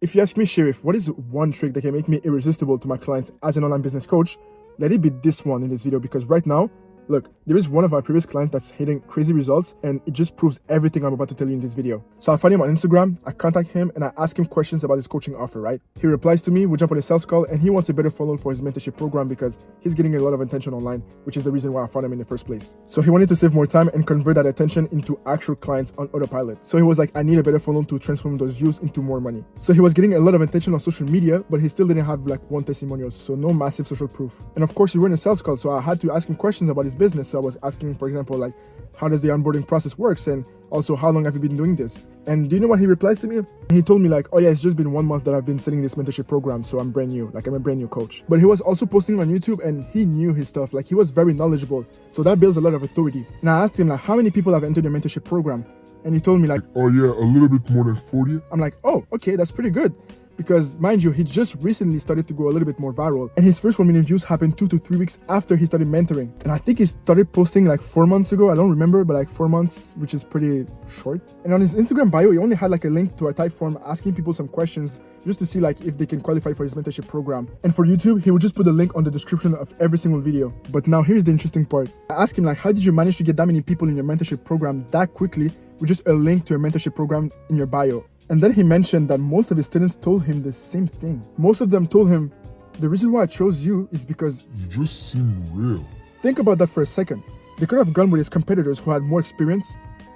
If you ask me, Sharif, what is one trick that can make me irresistible to my clients as an online business coach? Let it be this one in this video, because right now, look, there is one of my previous clients that's hitting crazy results, and it just proves everything I'm about to tell you in this video. So I find him on Instagram, I contact him, and I ask him questions about his coaching offer, right? He replies to me, we jump on a sales call, and he wants a better funnel for his mentorship program because he's getting a lot of attention online, which is the reason why I found him in the first place. So he wanted to save more time and convert that attention into actual clients on autopilot. So he was like, I need a better funnel to transform those views into more money. So he was getting a lot of attention on social media, but he still didn't have like one testimonial, so no massive social proof. And of course, he ran a sales call, so I had to ask him questions about his business. So I was asking, for example, like, how does the onboarding process works, and also how long have you been doing this? And do you know what he replies to me? He told me like, oh yeah, it's just been 1 month that I've been selling this mentorship program, so I'm brand new, like I'm a brand new coach. But he was also posting on YouTube, and he knew his stuff, like he was very knowledgeable, so that builds a lot of authority. And I asked him like, how many people have entered the mentorship program? And he told me like, oh yeah, a little bit more than 40. I'm like, oh, okay, that's pretty good. Because mind you, he just recently started to go a little bit more viral, and his first 1 million views happened 2 to 3 weeks after he started mentoring. And I think he started posting like 4 months ago, I don't remember, but like 4 months, which is pretty short. And on his Instagram bio, he only had like a link to a type form asking people some questions just to see like if they can qualify for his mentorship program. And for YouTube, he would just put a link on the description of every single video. But now here's the interesting part. I asked him like, how did you manage to get that many people in your mentorship program that quickly with just a link to a mentorship program in your bio? And then he mentioned that most of his students told him the same thing. Most of them told him, the reason why I chose you is because you just seem real. Think about that for a second. They could have gone with his competitors who had more experience,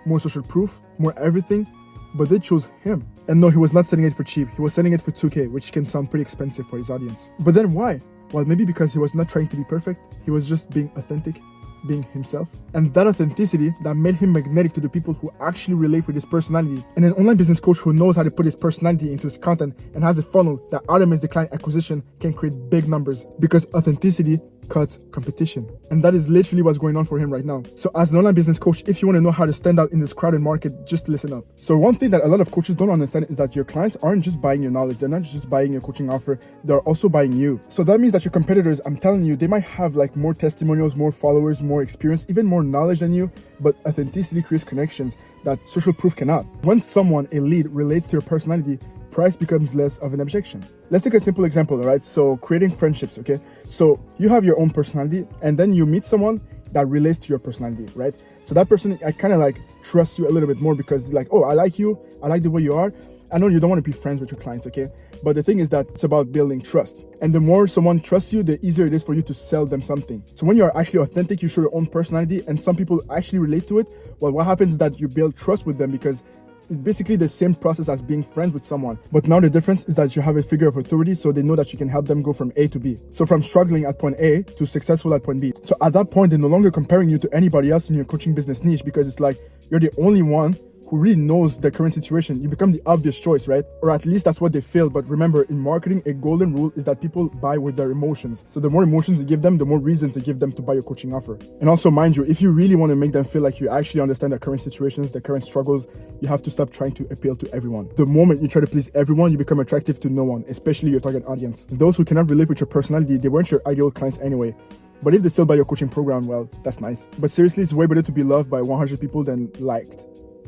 more social proof, more everything, but they chose him. And no, he was not selling it for cheap. He was selling it for 2K, which can sound pretty expensive for his audience. But then why? Well, maybe because he was not trying to be perfect. He was just being authentic, being himself. And that authenticity that made him magnetic to the people who actually relate with his personality. And an online business coach who knows how to put his personality into his content and has a funnel that automates the client acquisition can create big numbers, because authenticity cuts competition. And that is literally what's going on for him right now. So as an online business coach, if you want to know how to stand out in this crowded market, just listen up. So one thing that a lot of coaches don't understand is that your clients aren't just buying your knowledge. They're not just buying your coaching offer. They're also buying you. So that means that your competitors, I'm telling you, they might have like more testimonials, more followers, more experience, even more knowledge than you, but authenticity creates connections that social proof cannot. When someone, a lead, relates to your personality, price becomes less of an objection. Let's take a simple example, all right? So creating friendships, okay? So you have your own personality, and then you meet someone that relates to your personality, right? So that person, I kind of like trust you a little bit more because like, oh, I like you. I like the way you are. I know you don't want to be friends with your clients, okay? But the thing is that it's about building trust. And the more someone trusts you, the easier it is for you to sell them something. So when you're actually authentic, you show your own personality, and some people actually relate to it. Well, what happens is that you build trust with them, because it's basically the same process as being friends with someone. But now the difference is that you have a figure of authority, so they know that you can help them go from A to B. So from struggling at point A to successful at point B. So at that point, they're no longer comparing you to anybody else in your coaching business niche, because it's like you're the only one who really knows the current situation. You become the obvious choice, right? Or at least that's what they feel. But remember, in marketing, a golden rule is that people buy with their emotions. So the more emotions you give them, the more reasons you give them to buy your coaching offer. And also, mind you, if you really want to make them feel like you actually understand their current situations, their current struggles, you have to stop trying to appeal to everyone. The moment you try to please everyone, you become attractive to no one, especially your target audience. Those who cannot relate with your personality, they weren't your ideal clients anyway. But if they still buy your coaching program, well, that's nice. But seriously, it's way better to be loved by 100 people than liked.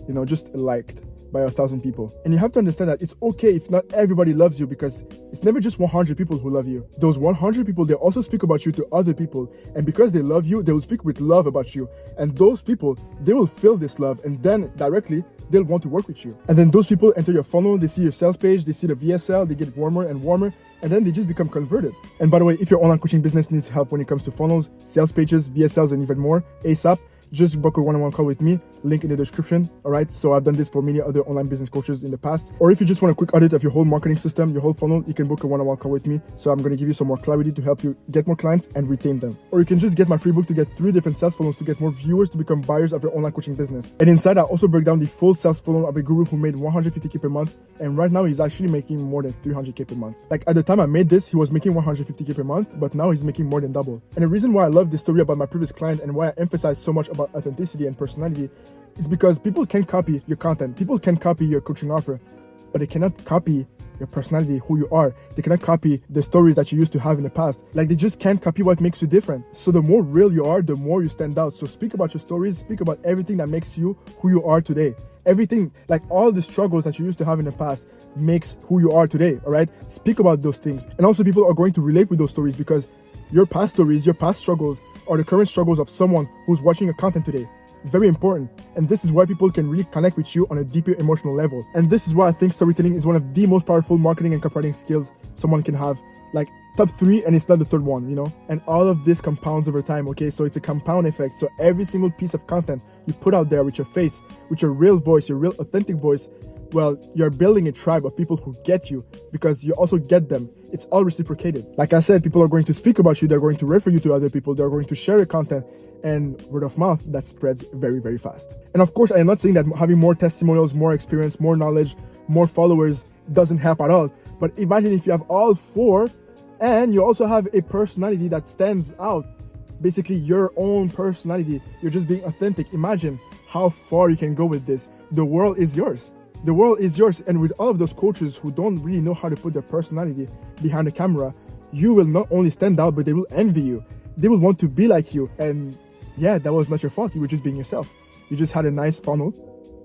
You know, just liked by 1,000 people. And you have to understand that it's okay if not everybody loves you, because it's never just 100 people who love you. Those 100 people, they also speak about you to other people. And because they love you, they will speak with love about you. And those people, they will feel this love, and then directly, they'll want to work with you. And then those people enter your funnel, they see your sales page, they see the VSL, they get warmer and warmer, and then they just become converted. And by the way, if your online coaching business needs help when it comes to funnels, sales pages, VSLs, and even more, ASAP, just book a one-on-one call with me, link in the description. All right, so I've done this for many other online business coaches in the past. Or if you just want a quick audit of your whole marketing system, your whole funnel, you can book a one-on-one call with me. So I'm going to give you some more clarity to help you get more clients and retain them. Or you can just get my free book to get 3 different sales funnels to get more viewers to become buyers of your online coaching business. And inside, I also break down the full sales funnel of a guru who made 150K per month, and right now he's actually making more than 300K per month. Like at the time I made this, he was making 150K per month, but now he's making more than double. And the reason why I love this story about my previous client and why I emphasize so much about authenticity and personality is because people can copy your content, people can copy your coaching offer, but they cannot copy your personality, who you are. They cannot copy the stories that you used to have in the past. Like, they just can't copy what makes you different. So the more real you are, the more you stand out. So speak about your stories, speak about everything that makes you who you are today. Everything, like all the struggles that you used to have in the past makes who you are today, all right? Speak about those things. And also people are going to relate with those stories because your past stories, your past struggles are the current struggles of someone who's watching your content today. It's very important. And this is why people can really connect with you on a deeper emotional level. And this is why I think storytelling is one of the most powerful marketing and copywriting skills someone can have. Like top 3, and it's not the third one, you know? And all of this compounds over time, okay? So it's a compound effect. So every single piece of content you put out there with your face, with your real voice, your real authentic voice, well, you're building a tribe of people who get you because you also get them. It's all reciprocated. Like I said, people are going to speak about you. They're going to refer you to other people. They're going to share your content, and word of mouth, that spreads very, very fast. And of course, I am not saying that having more testimonials, more experience, more knowledge, more followers doesn't help at all. But imagine if you have all 4 and you also have a personality that stands out, basically your own personality. You're just being authentic. Imagine how far you can go with this. The world is yours. The world is yours. And with all of those coaches who don't really know how to put their personality behind the camera, you will not only stand out, but they will envy you. They will want to be like you. And yeah, that was not your fault. You were just being yourself. You just had a nice funnel,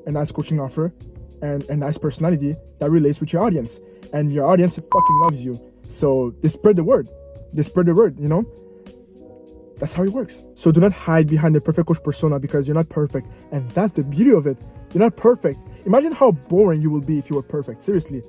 a nice coaching offer, and a nice personality that relates with your audience. And your audience fucking loves you. So they spread the word. They spread the word, you know? That's how it works. So do not hide behind the perfect coach persona because you're not perfect. And that's the beauty of it. You're not perfect. Imagine how boring you will be if you were perfect. Seriously.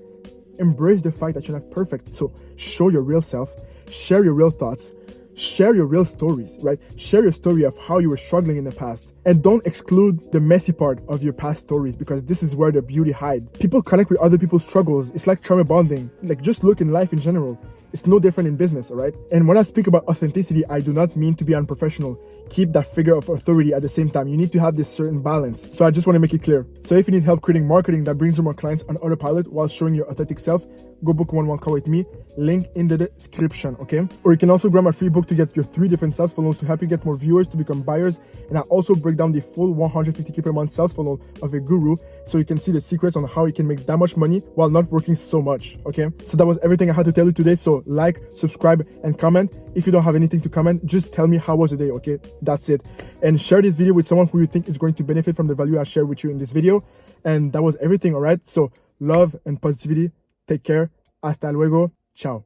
Embrace the fact that you're not perfect. So show your real self. Share your real thoughts. Share your real stories, right? Share your story of how you were struggling in the past. And don't exclude the messy part of your past stories because this is where the beauty hides. People connect with other people's struggles. It's like trauma bonding. Like just look in life in general. It's no different in business, all right? And when I speak about authenticity, I do not mean to be unprofessional. Keep that figure of authority at the same time. You need to have this certain balance. So I just want to make it clear. So if you need help creating marketing that brings you more clients on autopilot while showing your authentic self, go book one-on-one call with me. Link in the description, okay? Or you can also grab my free book to get your 3 different sales funnels to help you get more viewers to become buyers. And I also break down the full 150K per month sales funnel of a guru so you can see the secrets on how you can make that much money while not working so much, okay? So that was everything I had to tell you today. So like, subscribe, and comment. If you don't have anything to comment, just tell me how was the day, okay? That's it. And share this video with someone who you think is going to benefit from the value I share with you in this video. And that was everything, all right? So love and positivity. Take care. Hasta luego. Ciao.